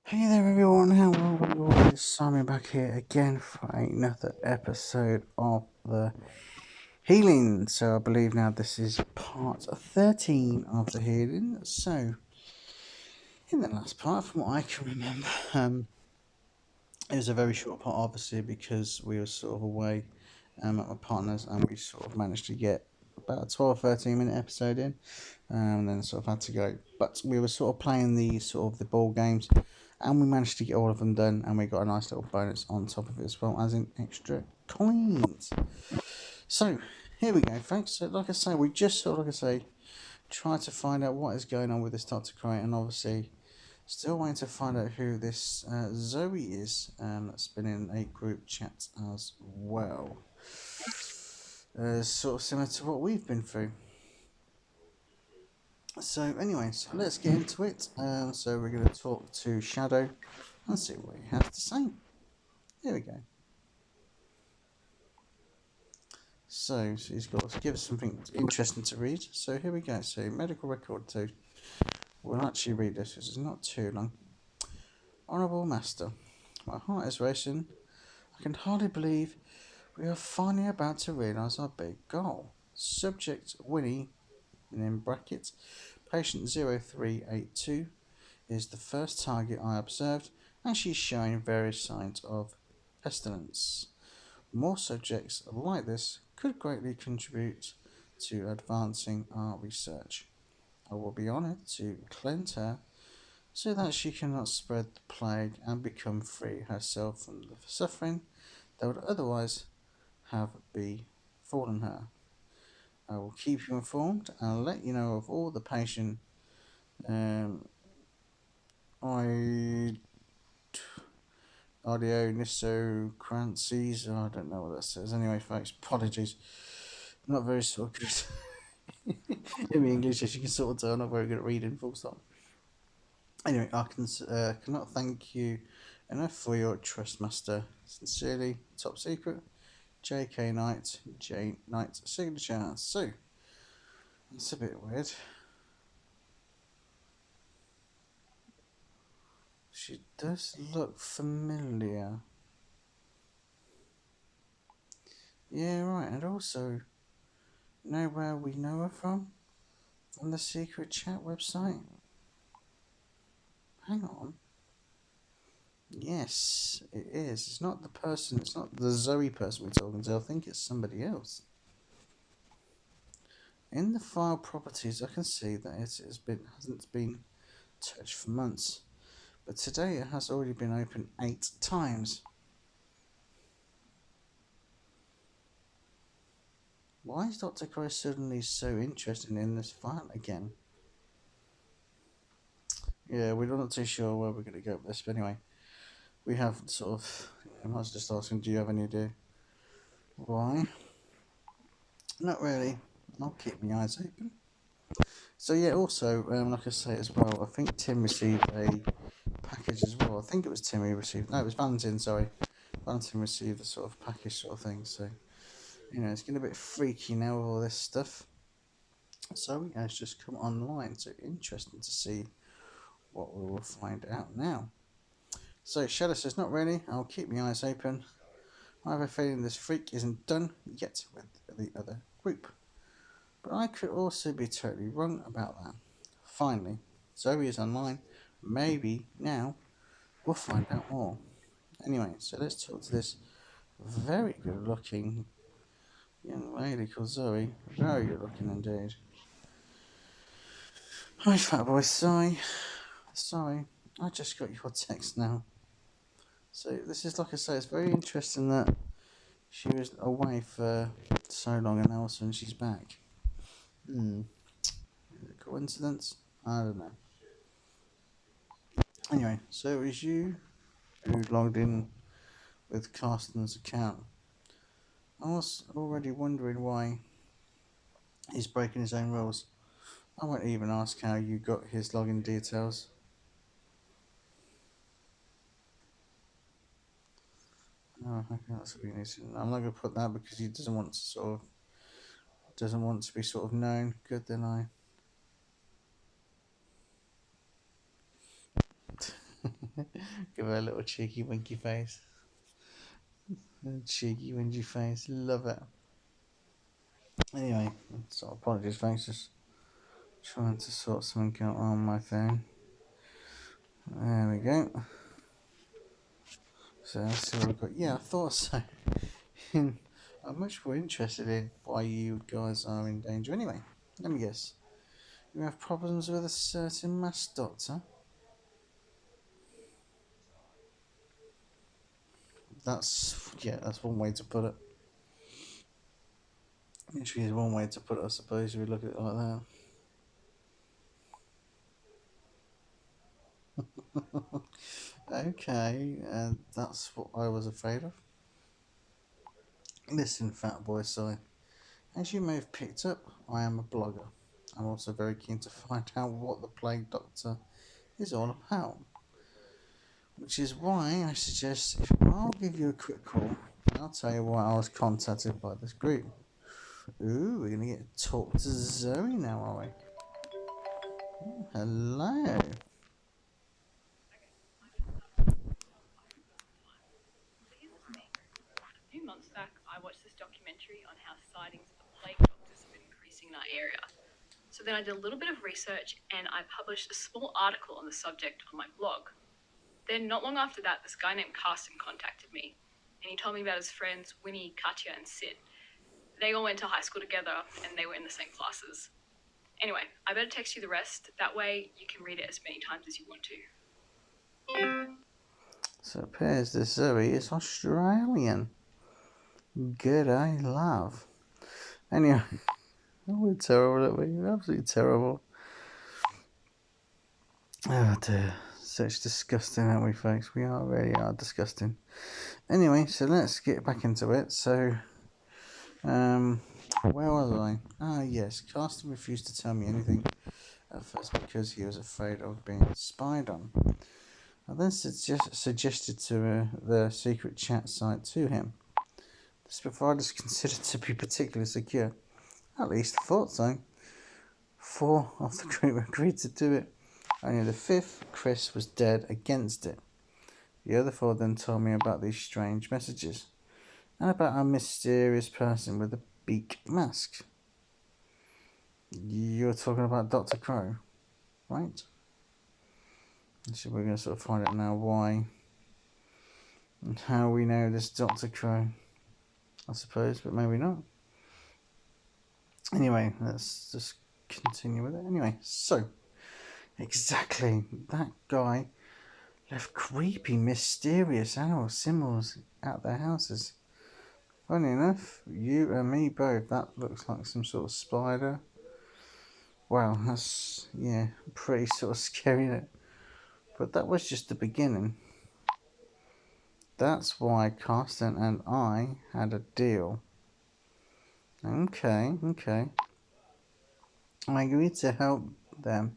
Hey there everyone, how are we all? It's Simon back here again for another episode of the healing. So I believe now this is part 13 of the healing. So in the last part, from what I can remember, it was a very short part obviously because we were sort of away at my partner's and we sort of managed to get about a 12-13 minute episode in and then sort of had to go. But we were sort of playing the sort of the ball games and we managed to get all of them done and we got a nice little bonus on top of it as well as in extra coins. So here we go folks. So like I say, we just sort of, like I say, try to find out what is going on with this Dr. Crate and obviously still waiting to find out who this Zoe is that's been in a group chat as well. Sort of similar to what we've been through. So anyway, so let's get into it. So we're going to talk to Shadow and see what he has to say. Here we go. So he's got to give us something interesting to read. So here we go. So medical record 2. We'll actually read this because it's not too long. Honourable Master, my heart is racing. I can hardly believe we are finally about to realise our big goal. Subject Winnie, and in brackets, patient 0382 is the first target I observed, and she's showing various signs of pestilence. More subjects like this could greatly contribute to advancing our research. I will be honoured to cleanse her so that she cannot spread the plague and become free herself from the suffering that would otherwise have befallen her. I will keep you informed and let you know of all the patient I audio nisocrancies. I don't know what that says. Anyway, folks, apologies. I'm not very sort of good in the English, as you can sort of tell. I'm not very good at reading. Full stop. Anyway, I cannot thank you enough for your trust, Master. Sincerely, top secret, J.K. Knight, J. Knight signature. So, it's a bit weird. She does look familiar. Yeah, right, and also, know where we know her from? On the secret chat website? Hang on. Yes, it is. It's not the person, it's not the Zoe person we're talking to. I think it's somebody else. In the file properties, I can see that hasn't been touched for months, but today it has already been opened 8 times. Why is Dr. Crow suddenly so interested in this file again? Yeah, we're not too sure where we're going to go with this, but anyway, we have sort of. I was just asking, do you have any idea why? Not really. I'll keep my eyes open. So yeah, also, like I say as well, I think Tim received a package as well. I think it was Tim who received. No, it was Valentin. Sorry, Valentin received a sort of package sort of thing. So it's getting a bit freaky now with all this stuff. So yeah, it's just come online. So interesting to see what we will find out now. So Shadow says, not really. I'll keep my eyes open. I have a feeling this freak isn't done yet with the other group. But I could also be totally wrong about that. Finally, Zoe is online. Maybe now we'll find out more. Anyway, so let's talk to this very good looking young lady called Zoe. Very good looking indeed. Hi, fat boy. Sorry, I just got your text now. So this is, like I say, it's very interesting that she was away for so long and now all of a sudden she's back. Is it a coincidence? I don't know. Anyway, so it was you who logged in with Carsten's account. I was already wondering why he's breaking his own rules. I won't even ask how you got his login details. Oh, okay, that's what he needs to know. I'm not going to put that because he doesn't want to be sort of known. Good, then Give her a little cheeky winky face. Cheeky winky face. Love it. Anyway, so apologies, folks. Just trying to sort something out on my phone. There we go. So let's see what we've got. Yeah, I thought so. I'm much more interested in why you guys are in danger. Anyway, let me guess. You have problems with a certain masked doctor? That's one way to put it. Literally is one way to put it, I suppose, if we look at it like that. Okay, that's what I was afraid of. Listen, fat boy, sorry. As you may have picked up, I am a blogger. I'm also very keen to find out what the Plague Doctor is all about. Which is why I suggest I'll give you a quick call and I'll tell you why I was contacted by this group. Ooh, we're gonna get to talk to Zoe now, are we? Oh, hello. A few months back, I watched this documentary on how sightings of plague doctors have been increasing in our area. So then I did a little bit of research and I published a small article on the subject on my blog. Then, not long after that, this guy named Carsten contacted me and he told me about his friends Winnie, Katya, and Sid. They all went to high school together and they were in the same classes. Anyway, I better text you the rest. That way you can read it as many times as you want to. So it appears this Zoe is Australian. Good, I love. Anyway, we're terrible, aren't we? We're absolutely terrible. Oh dear. Such disgusting, aren't we, folks? We really are disgusting. Anyway, so let's get back into it. So, where was I? Ah, yes. Carsten refused to tell me anything at first because he was afraid of being spied on. I then suggested to the secret chat site to him. This provider is considered to be particularly secure. At least I thought so. 4 of the group agreed to do it. Only the 5th, Chris, was dead against it. The other 4 then told me about these strange messages and about a mysterious person with a beak mask. You're talking about Dr. Crow, right? So we're going to sort of find out now why and how we know this Dr. Crow, I suppose, but maybe not. Anyway, let's just continue with it. Anyway, so, exactly, that guy left creepy, mysterious animal symbols at their houses. Funny enough, you and me both, that looks like some sort of spider. Wow, that's, yeah, pretty sort of scary, isn't it? But that was just the beginning. That's why Carsten and I had a deal. Okay. I agreed to help them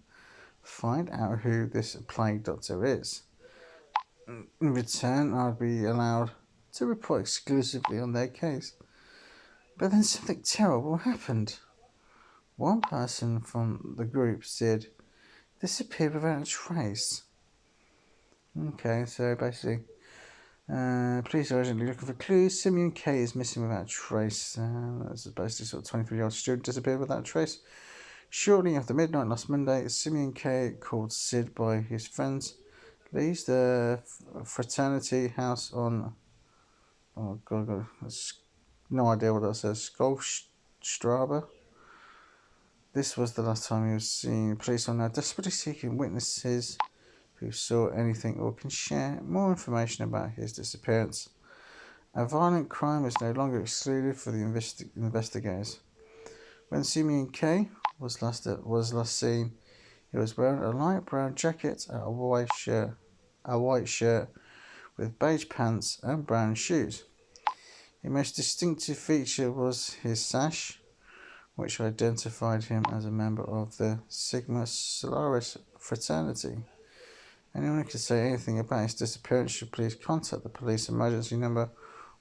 find out who this plague doctor is. In return, I'd be allowed to report exclusively on their case. But then something terrible happened. One person from the group, Sid, disappeared without a trace. Okay, so basically, police are urgently looking for clues. Simeon K is missing without a trace. That's basically sort of 23-year-old student disappeared without a trace. Shortly after midnight last Monday, Simeon K, called Sid by his friends, leaves the fraternity house on. Oh god, no idea what that says. Skolstraba. This was the last time he was seen. Police are now desperately seeking witnesses who saw anything or can share more information about his disappearance. A violent crime is no longer excluded for the investigators. When Simeon K was last seen, he was wearing a light brown jacket and a white shirt with beige pants and brown shoes. The most distinctive feature was his sash, which identified him as a member of the Sigma Solaris fraternity. Anyone who can say anything about his disappearance should please contact the police emergency number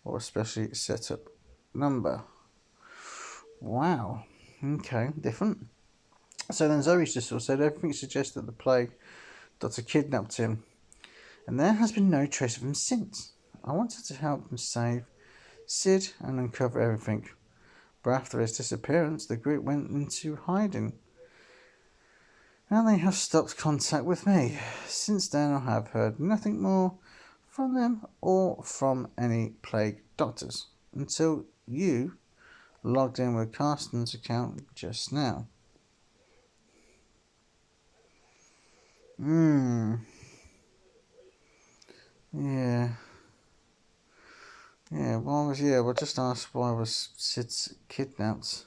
or a specially set up number. Wow. Okay, different. So then Zoe just sort of said everything suggests that the plague doctor kidnapped him and there has been no trace of him since. I wanted to help him save Sid and uncover everything, but after his disappearance, the group went into hiding, and they have stopped contact with me. Since then, I have heard nothing more from them or from any plague doctors until you logged in with Carsten's account just now. Yeah. We'll just ask why was Sid kidnapped.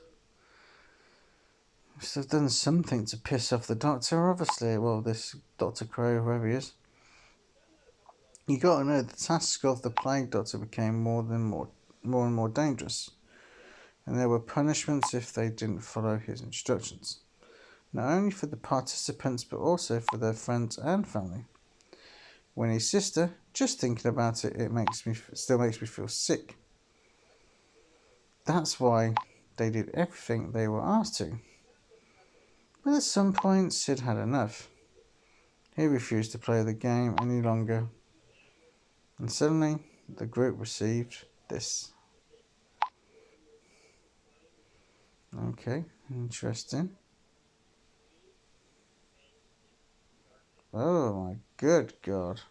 Must have done something to piss off the doctor, obviously. Well, this Dr. Crow, whoever he is. You gotta know, the task of the plague doctor became more and more dangerous, and there were punishments if they didn't follow his instructions. Not only for the participants, but also for their friends and family. Winnie's sister, just thinking about it, still makes me feel sick. That's why they did everything they were asked to. But at some point, Sid had enough. He refused to play the game any longer. And suddenly, the group received this. Okay, interesting. Oh my good God.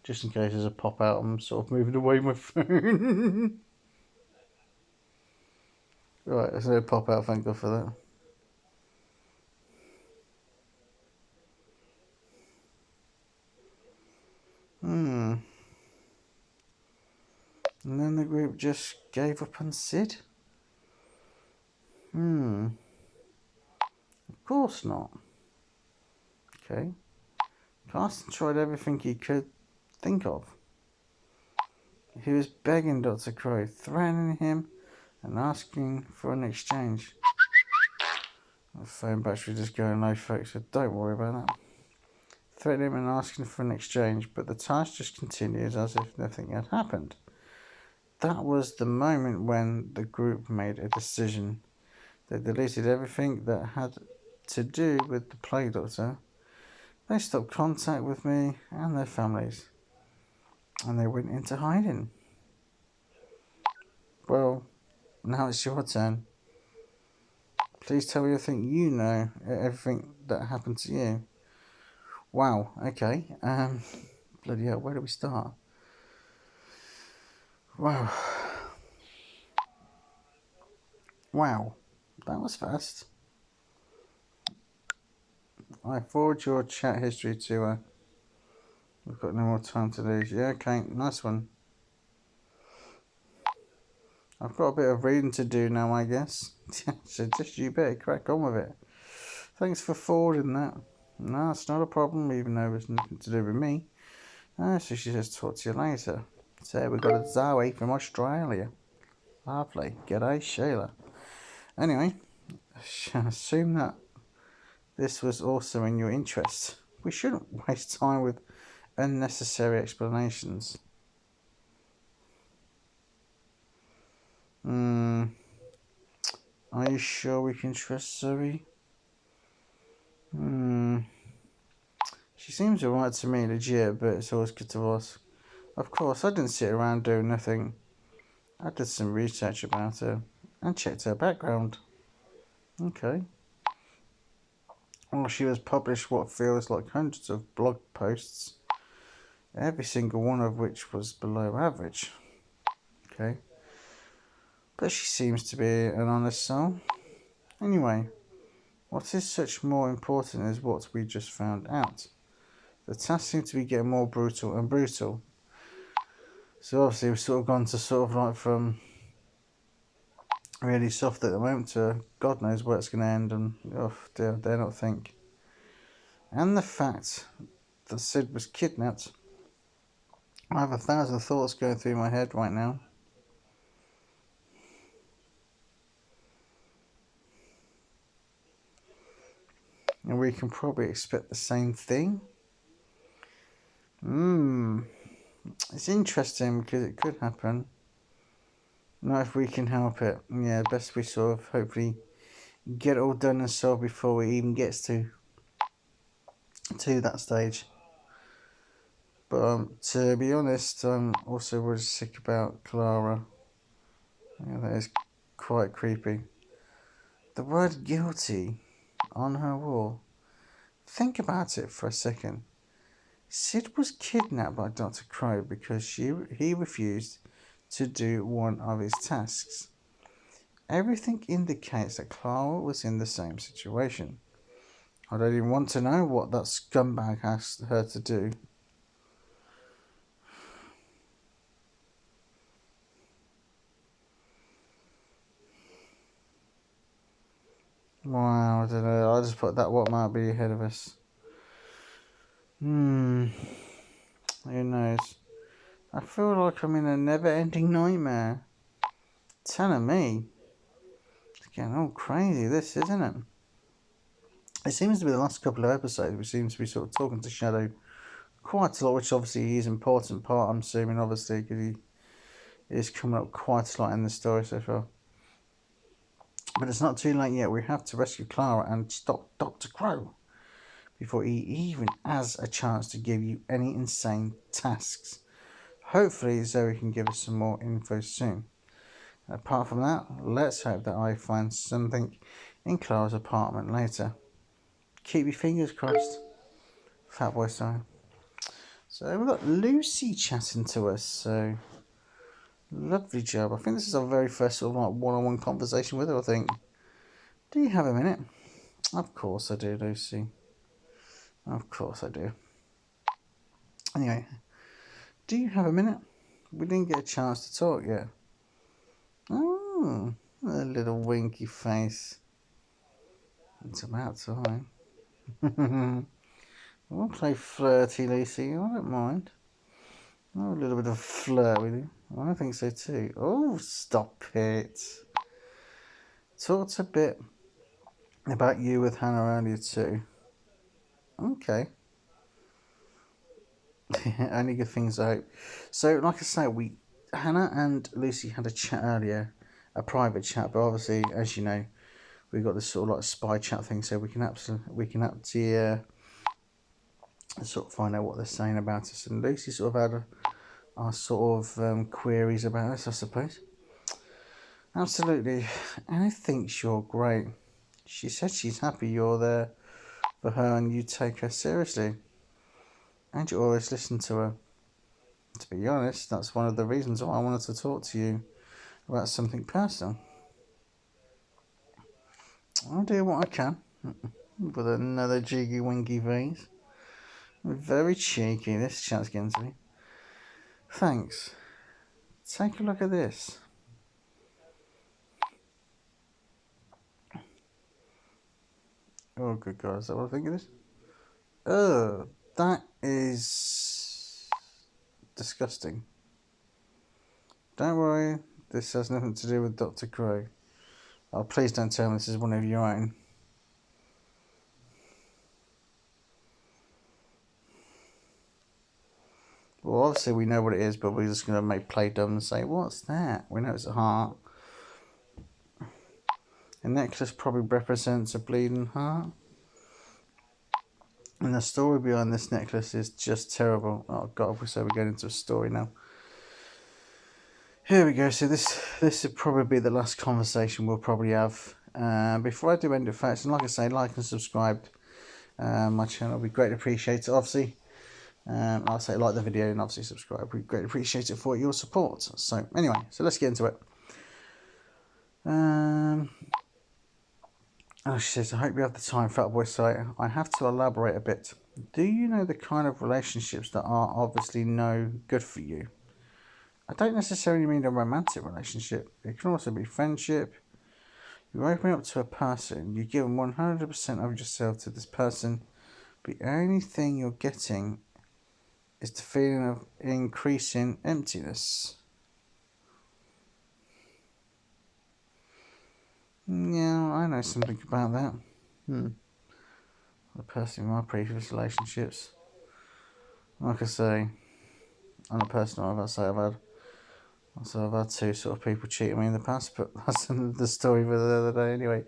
Just in case there's a pop out, I'm sort of moving away my phone. Right, there's no pop out, thank God for that. And then the group just gave up on Sid? Of course not. Okay. Carsten tried everything he could think of. He was begging Dr. Crow, threatening him and asking for an exchange. The phone battery just going low, folks, so don't worry about that. Threatening him and asking for an exchange, but the task just continued as if nothing had happened. That was the moment when the group made a decision. They deleted everything that had to do with the plague doctor. They stopped contact with me and their families, and they went into hiding. Well, now it's your turn. Please tell me everything you know, everything that happened to you. Wow, okay. Bloody hell, where do we start? Wow. Wow, that was fast. I forward your chat history to her. We've got no more time to lose. Yeah, okay, nice one. I've got a bit of reading to do now, I guess. So just you better crack on with it. Thanks for forwarding that. No, it's not a problem, even though it's nothing to do with me. So she says, talk to you later. So we've got a Zoe from Australia. Lovely. G'day, Sheila. Anyway, I assume that this was also in your interest. We shouldn't waste time with unnecessary explanations. Are you sure we can trust Zoe? She seems alright to me, legit, but it's always good to ask. Of course, I didn't sit around doing nothing. I did some research about her and checked her background. Okay. Well, she has published what feels like hundreds of blog posts, every single one of which was below average. Okay. But she seems to be an honest soul. Anyway, what is such more important is what we just found out. The tasks seem to be getting more brutal and brutal. So obviously we've sort of gone to sort of like from really soft at the moment to God knows where it's going to end, and oh dear, dare not think. And the fact that Sid was kidnapped, I have 1,000 thoughts going through my head right now. And we can probably expect the same thing. It's interesting because it could happen. Not if we can help it. Yeah, best we sort of hopefully get it all done and solved before it even gets to to that stage. But to be honest, I'm also really sick about Clara. Yeah, that is quite creepy. The word guilty on her wall. Think about it for a second. Sid was kidnapped by Dr. Crow because he refused to do one of his tasks. Everything indicates that Clara was in the same situation. I don't even want to know what that scumbag asked her to do. Wow, I don't know. I just put that what might be ahead of us. Who knows? I feel like I'm in a never-ending nightmare. Telling me. It's getting all crazy, this, isn't it? It seems to be the last couple of episodes we seem to be sort of talking to Shadow quite a lot, which obviously he's an important part, I'm assuming, obviously, because he is coming up quite a lot in the story so far. But it's not too late yet. We have to rescue Clara and stop Dr. Crow before he even has a chance to give you any insane tasks. Hopefully Zoe can give us some more info soon. And apart from that, let's hope that I find something in Clara's apartment later. Keep your fingers crossed. Fatboy style. So we've got Lucy chatting to us, so lovely job. I think this is our very first sort of like one-on-one conversation with her, I think. Do you have a minute? Of course I do, Lucy. Of course I do. Anyway, do you have a minute? We didn't get a chance to talk yet. Oh, a little winky face. It's about time. We'll play flirty, Lucy. I don't mind. I'll have a little bit of flirt with you. I think so too. Oh, stop it. Talked a bit about you with Hannah earlier too. Okay. Only good things, I hope. So, like I say, Hannah and Lucy had a chat earlier, a private chat. But obviously, as you know, we got this sort of like spy chat thing, so we can actually sort of find out what they're saying about us. And Lucy sort of had our sort of queries about us, I suppose. Absolutely, and I think you're great. She said she's happy you're there for her and you take her seriously. And you always listen to her. To be honest, that's one of the reasons why I wanted to talk to you about something personal. I'll do what I can with another jiggy winky face. Very cheeky, this chat's getting to me. Thanks. Take a look at this. Oh, good God, is that what I think it is? Oh, that is disgusting. Don't worry, this has nothing to do with Dr. Crow. Oh, please don't tell me this is one of your own. Well, obviously we know what it is, but we're just going to play dumb and say, what's that? We know it's a heart. A necklace probably represents a bleeding heart. And the story behind this necklace is just terrible. Oh God, so we're going into a story now. Here we go. So this would probably be the last conversation we'll probably have. Before I do end it, folks, and like I say, like and subscribe. My channel would be greatly appreciated, obviously. I'll say like the video and obviously subscribe. We greatly appreciate it for your support. So anyway, so let's get into it. Oh, she says, I hope you have the time, Fatboy site. I have to elaborate a bit. Do you know the kind of relationships that are obviously no good for you? I don't necessarily mean a romantic relationship. It can also be friendship. You open up to a person, you give them 100% of yourself to this person, but the only thing you're getting is the feeling of increasing emptiness. Yeah, I know something about that. The person in my previous relationships. Like I say, on a personal level, I've had two sort of people cheating me in the past, but that's the story for the other day anyway.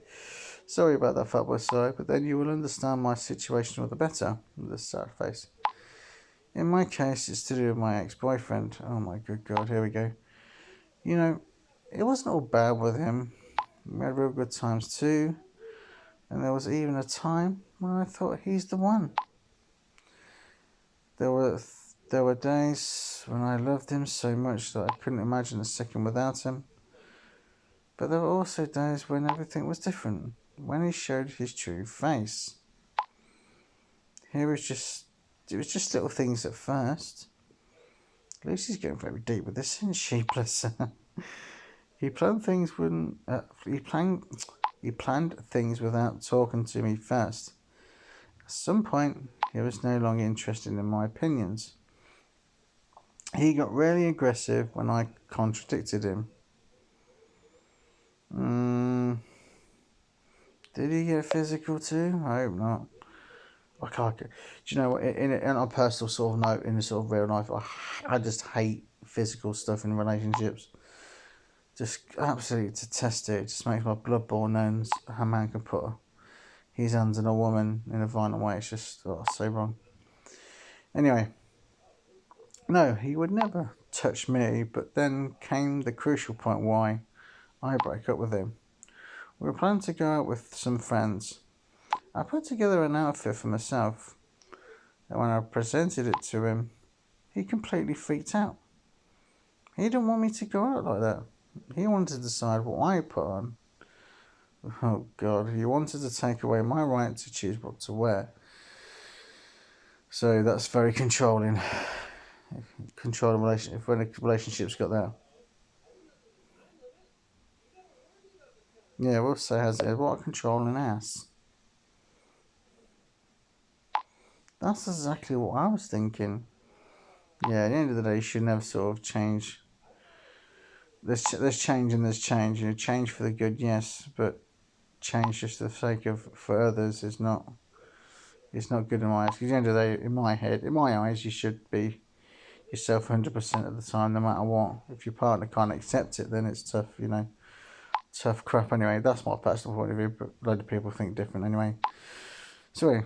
Sorry about that, Fatboy Sly, but then you will understand my situation all the better. With a sad face. In my case, it's to do with my ex-boyfriend. Oh my good God, here we go. You know, it wasn't all bad with him. We had real good times too. And there was even a time when I thought he's the one. There were days when I loved him so much that I couldn't imagine a second without him. But there were also days when everything was different, when he showed his true face. It was just little things at first. Lucy's getting very deep with this, isn't she? Bless her. He planned things he planned things without talking to me first. At some point, he was no longer interested in my opinions. He got really aggressive when I contradicted him. Did he get physical too? I hope not. I can't get. Do you know what? In a personal sort of note, in a sort of real life, I just hate physical stuff in relationships. Just absolutely detest it. It just makes my blood boil knowing a man can put his hands on a woman in a violent way. It's just so wrong. Anyway, no, he would never touch me. But then came the crucial point why I broke up with him. We were planning to go out with some friends. I put together an outfit for myself, and when I presented it to him, he completely freaked out. He didn't want me to go out like that. He wanted to decide what I put on. Oh God, he wanted to take away my right to choose what to wear. So that's very controlling. Controlling relationship when a relationship's got that. Yeah, we'll say has it. What a controlling ass. That's exactly what I was thinking. Yeah, at the end of the day, you should never sort of change. There's change and there's change. You know, change for the good, yes, but change just for the sake of for others is not. It's not good in my eyes. Because at the end of the day, in my head, in my eyes, you should be yourself 100% of the time, no matter what. If your partner can't accept it, then it's tough, you know. Tough crap anyway. That's my personal point of view, but a load of people think different anyway. So,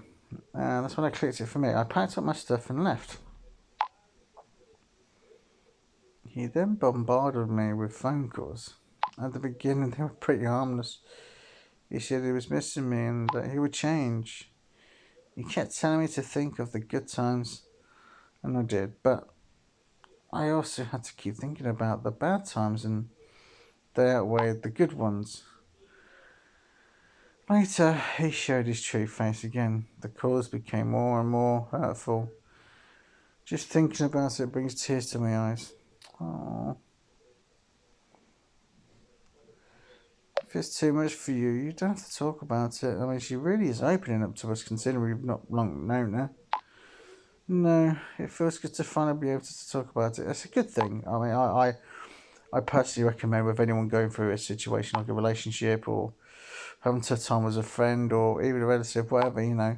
that's when I clicked it for me. I packed up my stuff and left. He then bombarded me with phone calls. At the beginning, they were pretty harmless. He said he was missing me and that he would change. He kept telling me to think of the good times, and I did, but I also had to keep thinking about the bad times, and they outweighed the good ones. Later, he showed his true face again. The calls became more and more hurtful. Just thinking about it brings tears to my eyes. Oh. If it's too much for you, you don't have to talk about it. I mean, she really is opening up to us, considering we've not long known her. No, it feels good to finally be able to talk about it. That's a good thing. I mean, I personally recommend with anyone going through a situation like a relationship or having a tough time as a friend or even a relative, whatever, you know,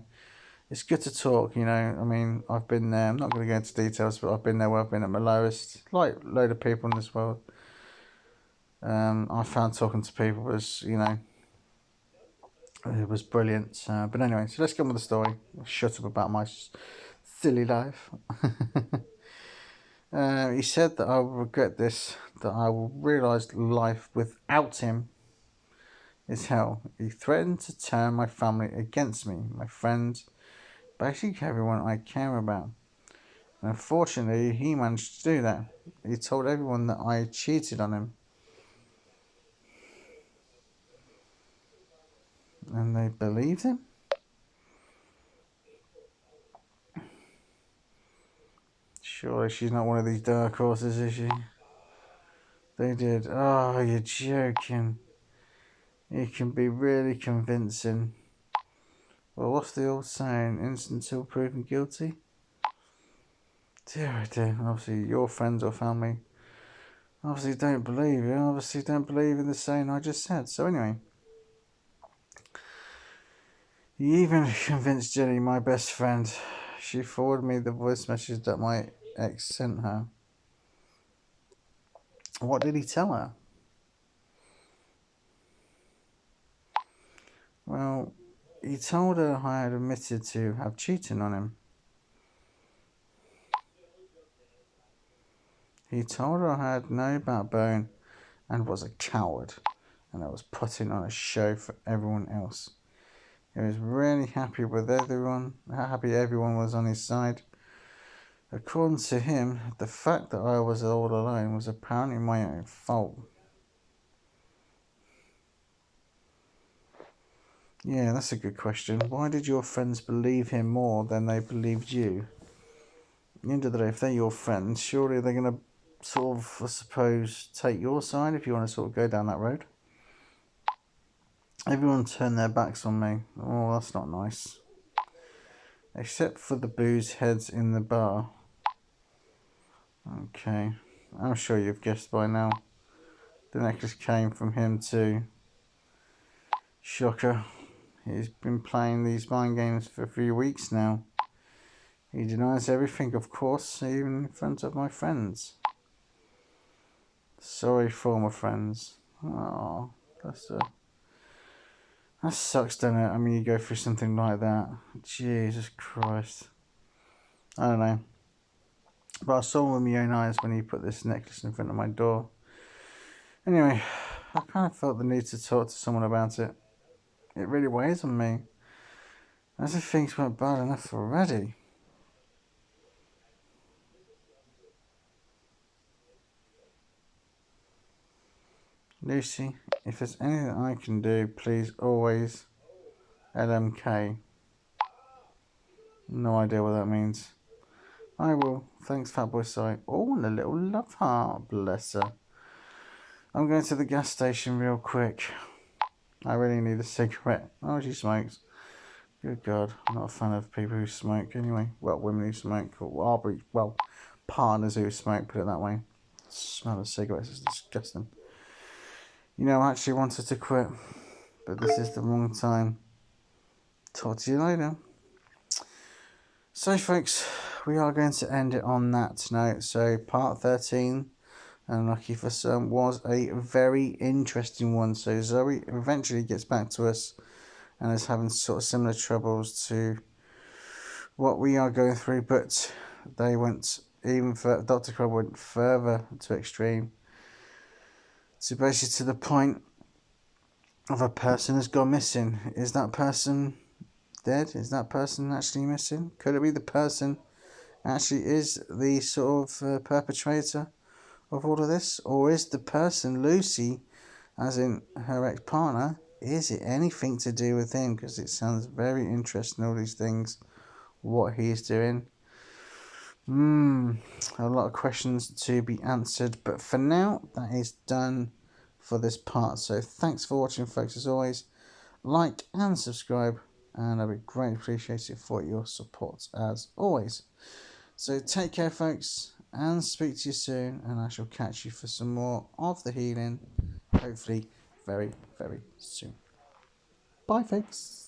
it's good to talk, you know. I mean, I've been there. I'm not going to go into details, but I've been there where I've been at my lowest, like a load of people in this world. I found talking to people was, you know, it was brilliant. But anyway, so let's get on with the story. I'll shut up about my silly life. He said that I will regret this, that I will realise life without him is hell. He threatened to turn my family against me, my friends, basically everyone I care about. And unfortunately, he managed to do that. He told everyone that I cheated on him. And they believed him? Surely she's not one of these dark horses, is she? They did. Oh, you're joking. You can be really convincing. Well, what's the old saying? Innocent until proven guilty? Dear, oh dear. Obviously, your friends or family obviously don't believe you. Obviously, don't believe in the saying I just said. So, anyway. You even convinced Jenny, my best friend. She forwarded me the voice message that my ex sent her. What did he tell her? Well, he told her I had admitted to have cheated on him. He told her I had no backbone and was a coward, and I was putting on a show for everyone else. He was really happy with everyone, happy everyone was on his side. According to him, the fact that I was all alone was apparently my own fault. Yeah, that's a good question. Why did your friends believe him more than they believed you? At the end of the day, if they're your friends, surely they're going to sort of, I suppose, take your side if you want to sort of go down that road. Everyone turned their backs on me. Oh, that's not nice. Except for the booze heads in the bar. Okay, I'm sure you've guessed by now. The necklace came from him too. Shocker. He's been playing these mind games for a few weeks now. He denies everything, of course, even in front of my friends. Sorry, former friends. Oh, that sucks, doesn't it? I mean, you go through something like that. Jesus Christ. I don't know. But I saw with my own eyes when he put this necklace in front of my door. Anyway, I kind of felt the need to talk to someone about it. It really weighs on me. As if things weren't bad enough already. Lucy, if there's anything I can do, please always LMK. No idea what that means. I will. Thanks, Fatboy Sai. Oh, and a little love heart. Bless her. I'm going to the gas station real quick. I really need a cigarette. Oh, she smokes. Good God. I'm not a fan of people who smoke anyway. Well, women who smoke. Well, partners who smoke, put it that way. The smell of cigarettes is disgusting. You know, I actually wanted to quit, but this is the wrong time. Talk to you later. So, folks, we are going to end it on that note. So, part 13, Unlucky for Some, was a very interesting one. So, Zoe eventually gets back to us and is having sort of similar troubles to what we are going through, but they went even further. Dr. Crow went further to extreme. So, basically, to the point of a person has gone missing. Is that person dead? Is that person actually missing? Could it be the person actually is the sort of perpetrator of all of this? Or is the person Lucy, as in her ex-partner, is it anything to do with him? Because it sounds very interesting, all these things, what he's doing. A lot of questions to be answered, but for now, that is done for this part. So thanks for watching, folks. As always, like and subscribe, and I'd be greatly appreciated for your support as always. So take care, folks, and speak to you soon, and I shall catch you for some more of the healing, hopefully very, very soon. Bye, folks.